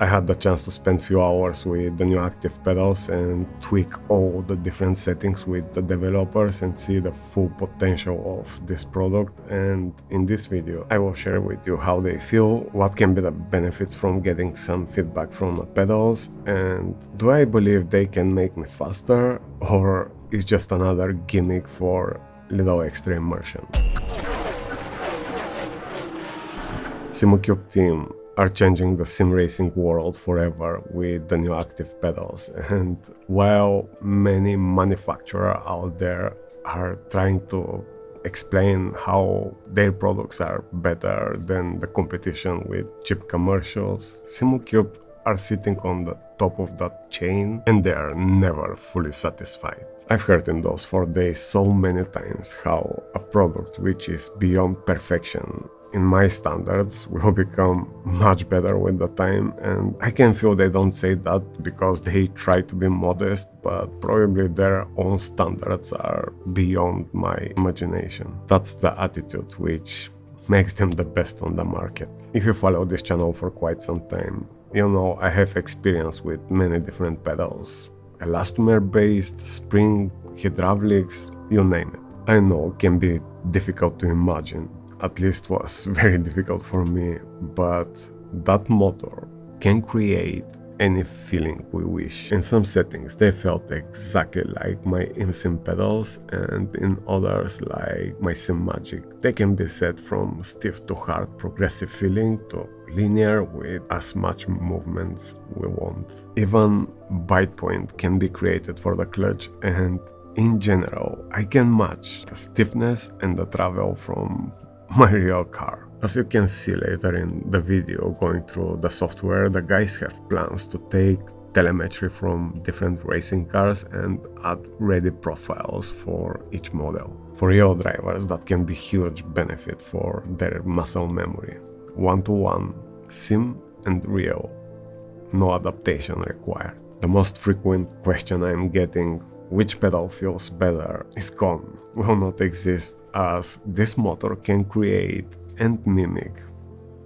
I had the chance to spend few hours with the new active pedals and tweak all the different settings with the developers and see the full potential of this product. And in this video, I will share with you how they feel, what can be the benefits from getting some feedback from the pedals, and do I believe they can make me faster, or is just another gimmick for little extra immersion. Simucube team are changing the sim racing world forever with the new active pedals, and while many manufacturers out there are trying to explain how their products are better than the competition with cheap commercials, Simucube are sitting on the top of that chain and they are never fully satisfied. I've heard in those 4 days so many times how a product which is beyond perfection in my standards will become much better with the time, and I can feel they don't say that because they try to be modest, but probably their own standards are beyond my imagination. That's the attitude which makes them the best on the market. If you follow this channel for quite some time, you know I have experience with many different pedals, elastomer based, spring, hydraulics, you name it. I know it can be difficult to imagine, at least was very difficult for me, but that motor can create any feeling we wish. In some settings they felt exactly like my ImSim pedals, and in others like my SimMagic. They can be set from stiff to hard progressive feeling to linear with as much movements we want. Even bite point can be created for the clutch, and in general I can match the stiffness and the travel from my real car. As you can see later in the video going through the software, the guys have plans to take telemetry from different racing cars and add ready profiles for each model. For real drivers, that can be huge benefit for their muscle memory. One-to-one, sim and real, no adaptation required. The most frequent question I'm getting, which pedal feels better, is gone, will not exist, as this motor can create and mimic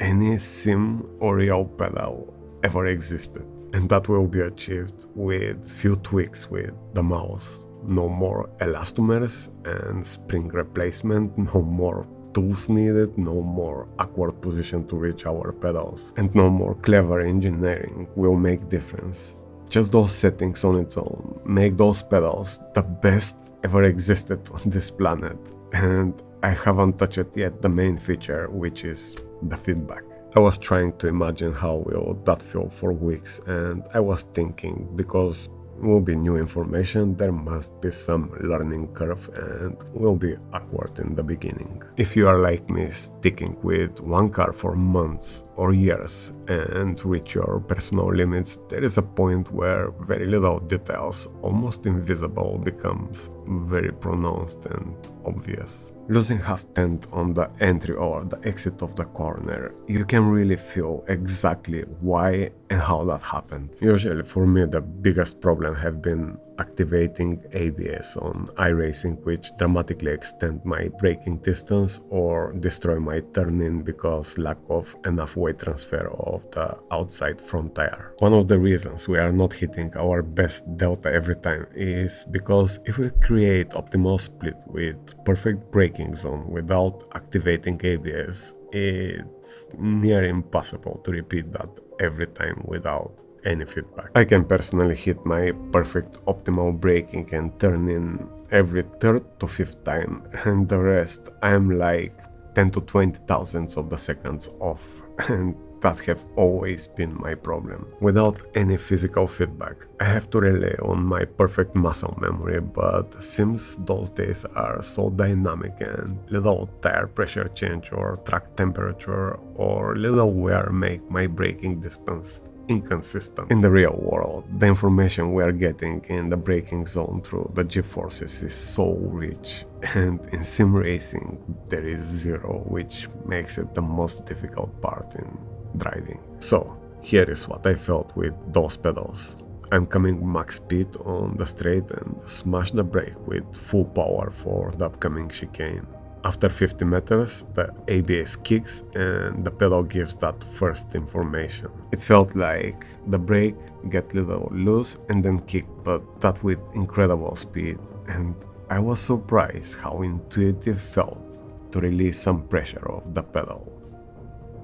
any sim or real pedal ever existed. And that will be achieved with few tweaks with the mouse. No more elastomers and spring replacement, no more tools needed, no more awkward position to reach our pedals, and no more clever engineering will make difference. Just those settings on its own make those pedals the best ever existed on this planet, and I haven't touched yet the main feature, which is the feedback. I was trying to imagine how will that feel for weeks, and I was thinking, because will be new information, there must be some learning curve and will be awkward in the beginning. If you are like me, sticking with one car for months or years and reach your personal limits, there is a point where very little details, almost invisible, becomes very pronounced and obvious. Losing half tent on the entry or the exit of the corner, you can really feel exactly why and how that happened. Usually for me the biggest problem have been activating ABS on iRacing, which dramatically extend my braking distance or destroy my turn-in because lack of enough weight transfer of the outside front tire. One of the reasons we are not hitting our best delta every time is because if we create optimal split with perfect braking zone without activating ABS, it's near impossible to repeat that every time without any feedback. I can personally hit my perfect optimal braking and turn in every third to fifth time, and the rest I'm like 10 to 20 thousandths of the seconds off, and that have always been my problem. Without any physical feedback, I have to rely on my perfect muscle memory, but since those days are so dynamic and little tire pressure change or track temperature or little wear make my braking distance inconsistent. In the real world, the information we are getting in the braking zone through the G-forces is so rich, and in sim racing there is zero, which makes it the most difficult part in driving. So here is what I felt with those pedals. I'm coming max speed on the straight and smash the brake with full power for the upcoming chicane. After 50 meters, the ABS kicks and the pedal gives that first information. It felt like the brake get little loose and then kick, but that with incredible speed, and I was surprised how intuitive felt to release some pressure off the pedal.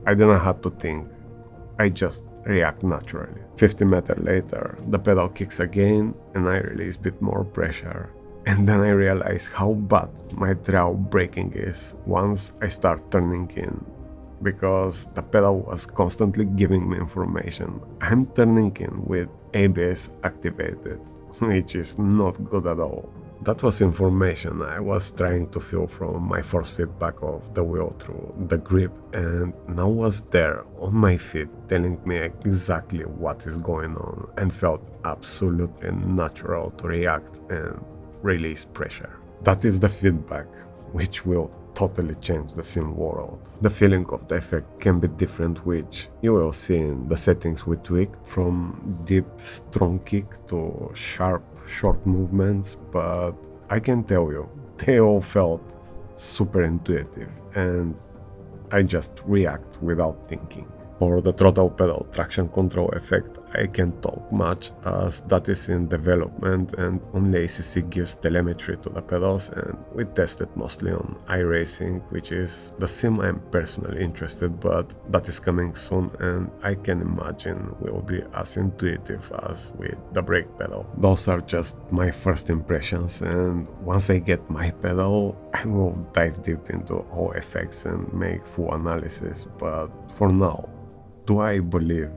I didn't have to think, I just react naturally. 50 meters later, the pedal kicks again and I release a bit more pressure. And then I realize how bad my draw braking is once I start turning in, because the pedal was constantly giving me information. I'm turning in with ABS activated, which is not good at all. That was information I was trying to feel from my force feedback of the wheel through the grip, and now was there on my feet telling me exactly what is going on, and felt absolutely natural to react and release pressure. That is the feedback which will totally change the sim world. The feeling of the effect can be different, which you will see in the settings we tweaked, from deep strong kick to sharp short movements, but I can tell you they all felt super intuitive and I just react without thinking. For the throttle pedal traction control effect, I can't talk much as that is in development and only ACC gives telemetry to the pedals, and we tested mostly on iRacing, which is the sim I'm personally interested, but that is coming soon and I can imagine will be as intuitive as with the brake pedal. Those are just my first impressions, and once I get my pedal, I will dive deep into all effects and make full analysis, but for now, do I believe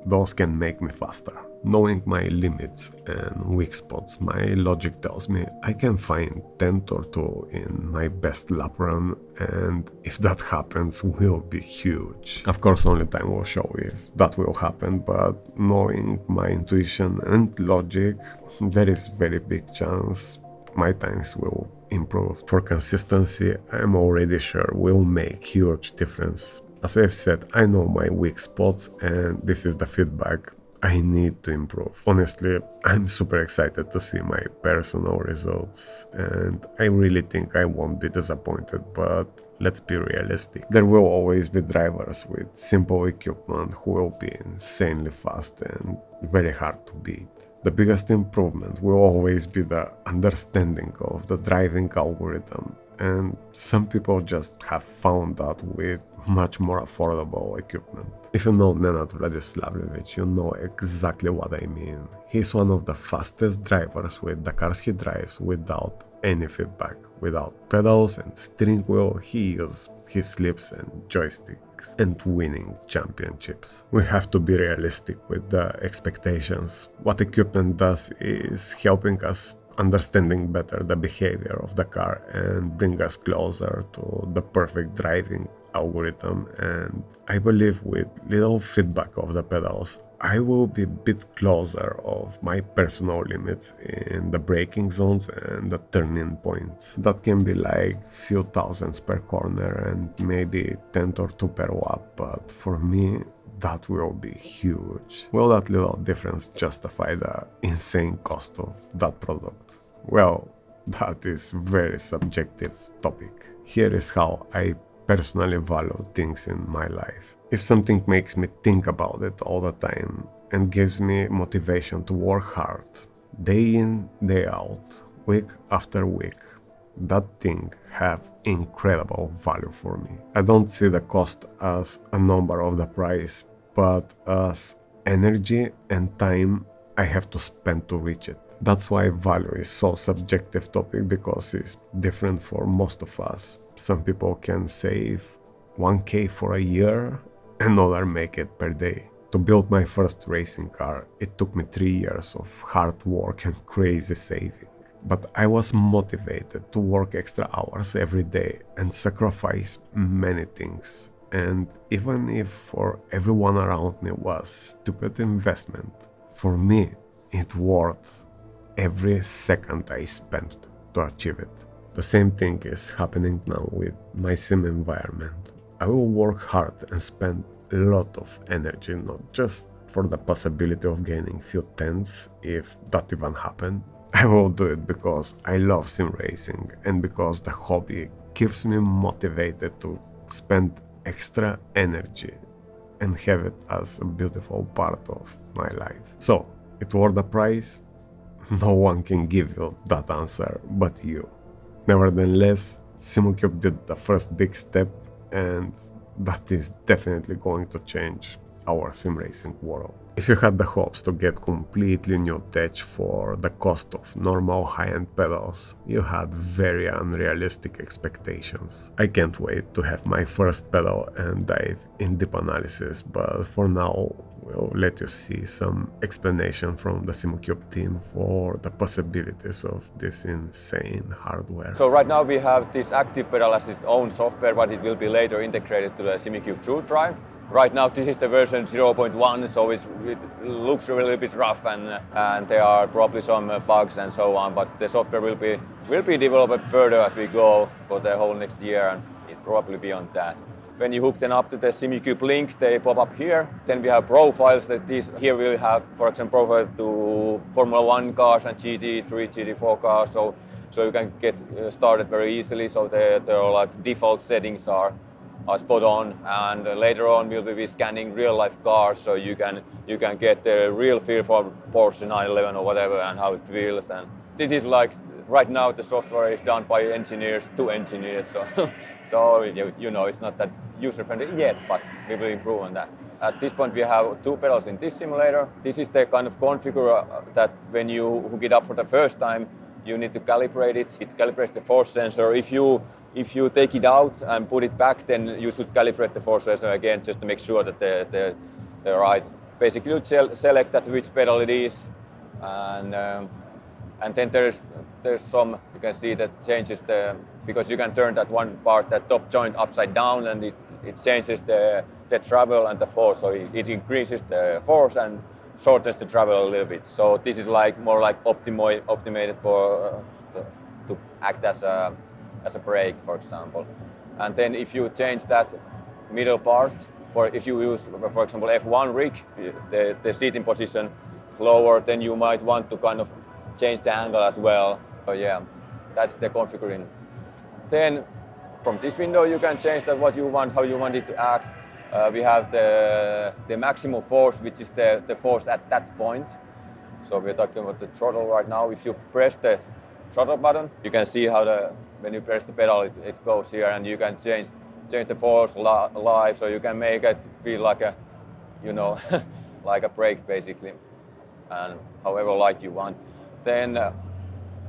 those can make me faster? Knowing my limits and weak spots, my logic tells me I can find 10th or 2 in my best lap run, and if that happens, will be huge. Of course, only time will show if that will happen, but knowing my intuition and logic, there is very big chance my times will improve. For consistency, I'm already sure will make huge difference. As I've said, I know my weak spots and this is the feedback I need to improve. Honestly, I'm super excited to see my personal results and I really think I won't be disappointed, but let's be realistic. There will always be drivers with simple equipment who will be insanely fast and very hard to beat. The biggest improvement will always be the understanding of the driving algorithm, and some people just have found that with much more affordable equipment. If you know Nenad Vladislavljevic, you know exactly what I mean. He's one of the fastest drivers with the cars he drives without any feedback, without pedals and steering wheel. He uses his slips and joysticks and winning championships. We have to be realistic with the expectations. What equipment does is helping us understanding better the behavior of the car and bring us closer to the perfect driving algorithm, and I believe with little feedback of the pedals I will be a bit closer of my personal limits in the braking zones and the turning points. That can be like few thousands per corner and maybe 10 or 2 per watt, but for me that will be huge. Will that little difference justify the insane cost of that product? Well, that is very subjective topic. Here is how I personally value things in my life. If something makes me think about it all the time and gives me motivation to work hard, day in, day out, week after week, that thing have incredible value for me. I don't see the cost as a number of the price, but as energy and time I have to spend to reach it. That's why value is so subjective topic, because it's different for most of us. Some people can save 1K for a year, another make it per day. To build my first racing car, it took me 3 years of hard work and crazy saving. But I was motivated to work extra hours every day and sacrifice many things. And even if for everyone around me was stupid investment, for me it worth every second I spent to achieve it. The same thing is happening now with my sim environment. I will work hard and spend a lot of energy, not just for the possibility of gaining few tenths, if that even happened. I will do it because I love sim racing and because the hobby keeps me motivated to spend extra energy and have it as a beautiful part of my life. So, it worth the price? No one can give you that answer but you. Nevertheless, Simucube did the first big step, and that is definitely going to change our sim racing world. If you had the hopes to get completely new tech for the cost of normal high-end pedals, you had very unrealistic expectations. I can't wait to have my first pedal and dive in deep analysis, but for now we'll let you see some explanation from the Simucube team for the possibilities of this insane hardware. So right now we have this active pedal as its own software, but it will be later integrated to the Simucube True Drive. Right now this is the version 0.1, so it looks a little bit rough and there are probably some bugs and so on, but the software will be developed further as we go for the whole next year, and it probably beyond that. When you hook them up to the Simucube link, they pop up here. Then we have profiles that here we have, for example, profile to Formula 1 cars and GT3, GT4 cars, so you can get started very easily. So there are like default settings are spot on, and later on we'll be scanning real life cars, so you can get the real feel for Porsche 911 or whatever and how it feels. And this is like right now the software is done by engineers to engineers, so you know it's not that user friendly yet, but we will improve on that. At this point we have two pedals in this simulator. This is the kind of configure that when you hook it up for the first time, you need to calibrate it. It calibrates the force sensor. If you take it out and put it back, then you should calibrate the force sensor again just to make sure that they're right. Basically, you select that which pedal it is, and then there's some, you can see that changes because you can turn that one part, that top joint upside down, and it changes the travel and the force. So it increases the force and shortens the travel a little bit. So this is like more like optimated for to act as a brake, for example. And then if you change that middle part, if you use, for example, F1 rig, the seating position is lower, then you might want to kind of change the angle as well. So yeah, that's the configuring. Then from this window you can change that what you want, how you want it to act. We have the maximum force, which is the force at that point. So we're talking about the throttle right now. If you press the throttle button, you can see how when you press the pedal, it goes here, and you can change the force live, so you can make it feel like a, like a brake basically, and however light you want. Then,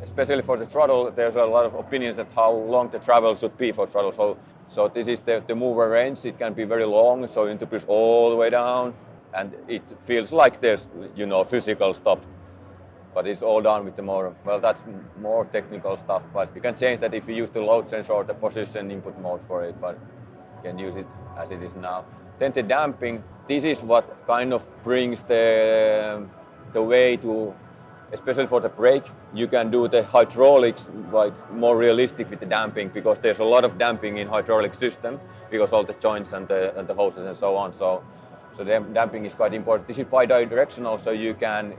especially for the throttle, there's a lot of opinions at how long the travel should be for throttle. So this is the mover range. It can be very long, so you need to push all the way down, and it feels like there's physical stop, but it's all done with the motor. Well, that's more technical stuff, but you can change that if you use the load sensor or the position input mode for it, but you can use it as it is now. Then the damping, this is what kind of brings the way to, especially for the brake, you can do the hydraulics like more realistic with the damping, because there's a lot of damping in hydraulic system because all the joints and the hoses and so on. So the damping is quite important. This is bi-directional, so you can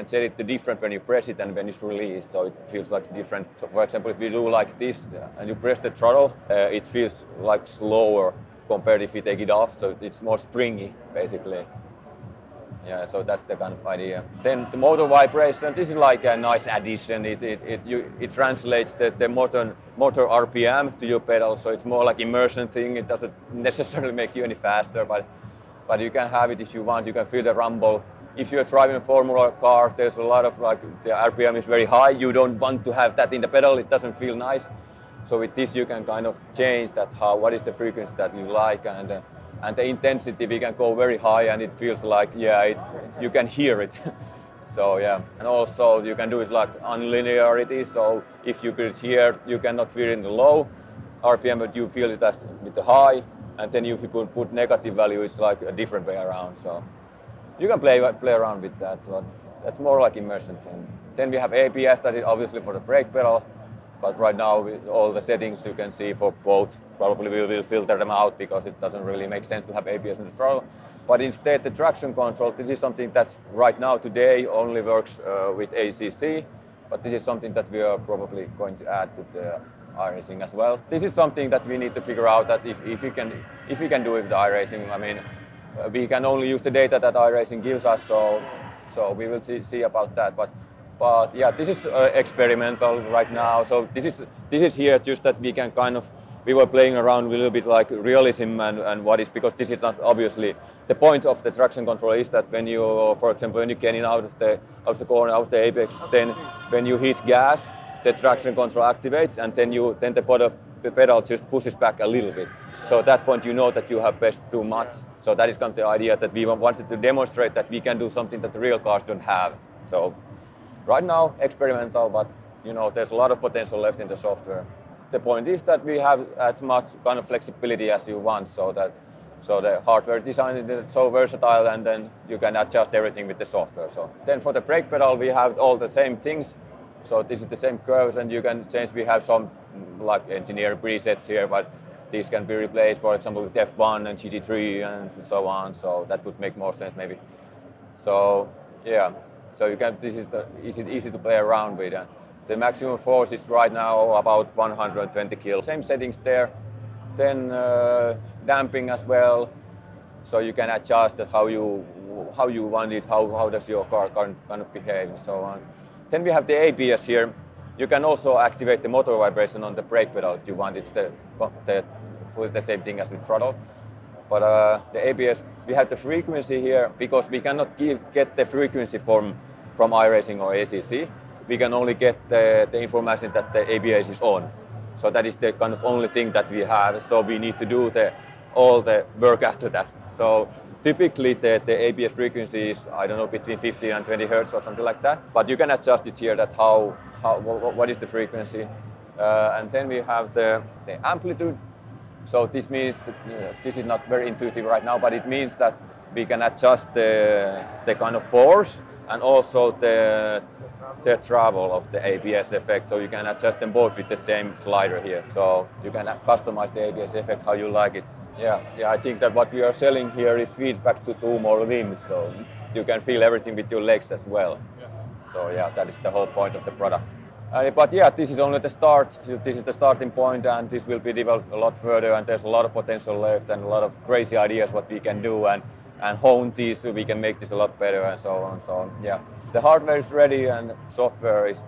set it to different when you press it and when it's released, so it feels like different. So for example, if you do like this and you press the throttle, it feels like slower compared if you take it off, so it's more springy basically. Yeah, so that's the kind of idea. Then the motor vibration, this is like a nice addition. It translates the motor RPM to your pedal, so it's more like immersion thing. It doesn't necessarily make you any faster, but you can have it if you want. You can feel the rumble. If you're driving a Formula car, there's a lot of the RPM is very high. You don't want to have that in the pedal. It doesn't feel nice. So with this, you can kind of change that. What is the frequency that you like, and the intensity, we can go very high, and it feels like you can hear it. So yeah, and also you can do it like unlinearity. So if you put it here, you cannot feel it in the low RPM, but you feel it with the high. And then if you put negative value, it's like a different way around. So you can play around with that. So that's more like immersion thing. Then we have ABS, that is obviously for the brake pedal. But right now, with all the settings you can see for both, probably we will filter them out because it doesn't really make sense to have ABS in the throttle. But instead, the traction control, this is something that right now, today, only works with ACC. But this is something that we are probably going to add to iRacing as well. This is something that we need to figure out that if we can do it with iRacing. I mean, we can only use the data that iRacing gives us, so we will see about that. But yeah, this is experimental right now. So this is here just that we can we were playing around a little bit like realism and what is, because this is not obviously the point of the traction control is that when you, for example, when you get in out of the corner, out of the apex, then when you hit gas, the traction control activates, and then the pedal just pushes back a little bit. So at that point you know that you have pressed too much. So that is kind of the idea that we wanted to demonstrate that we can do something that the real cars don't have. So right now experimental, but there's a lot of potential left in the software. The point is that we have as much kind of flexibility as you want, so the hardware design is so versatile, and then you can adjust everything with the software. So then for the brake pedal we have all the same things. So this is the same curves, and you can change. We have some like engineer presets here, but these can be replaced, for example, with F1 and GT3 and so on. So that would make more sense maybe. So yeah, so you can. This is easy to play around with. The maximum force is right now about 120 kilos. Same settings there. Then damping as well, so you can adjust that how you want it, how does your car kind of behave and so on. Then we have the ABS here. You can also activate the motor vibration on the brake pedal if you want. It's the same thing as with throttle. But the ABS, we have the frequency here because we cannot get the frequency from iRacing or ACC. We can only get the information that the ABS is on. So that is the kind of only thing that we have. So we need to do all the work after that. So typically the ABS frequency is, I don't know, between 15 and 20 hertz or something like that. But you can adjust it here that what is the frequency. And then we have the amplitude. So this means that this is not very intuitive right now, but it means that we can adjust the kind of force and also the travel of the ABS effect. So you can adjust them both with the same slider here. So you can customize the ABS effect how you like it. Yeah, I think that what we are selling here is feedback to 2 more rims, so you can feel everything with your legs as well. Yeah. So yeah, that is the whole point of the product. But yeah, this is only the start. This is the starting point, and this will be developed a lot further, and there's a lot of potential left and a lot of crazy ideas what we can do and hone these so we can make this a lot better and so on. So yeah, the hardware is ready and software is,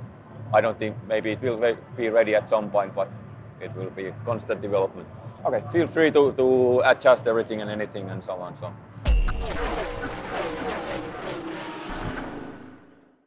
I don't think, maybe it will be ready at some point, but it will be constant development. Okay, feel free to adjust everything and anything and so on. So.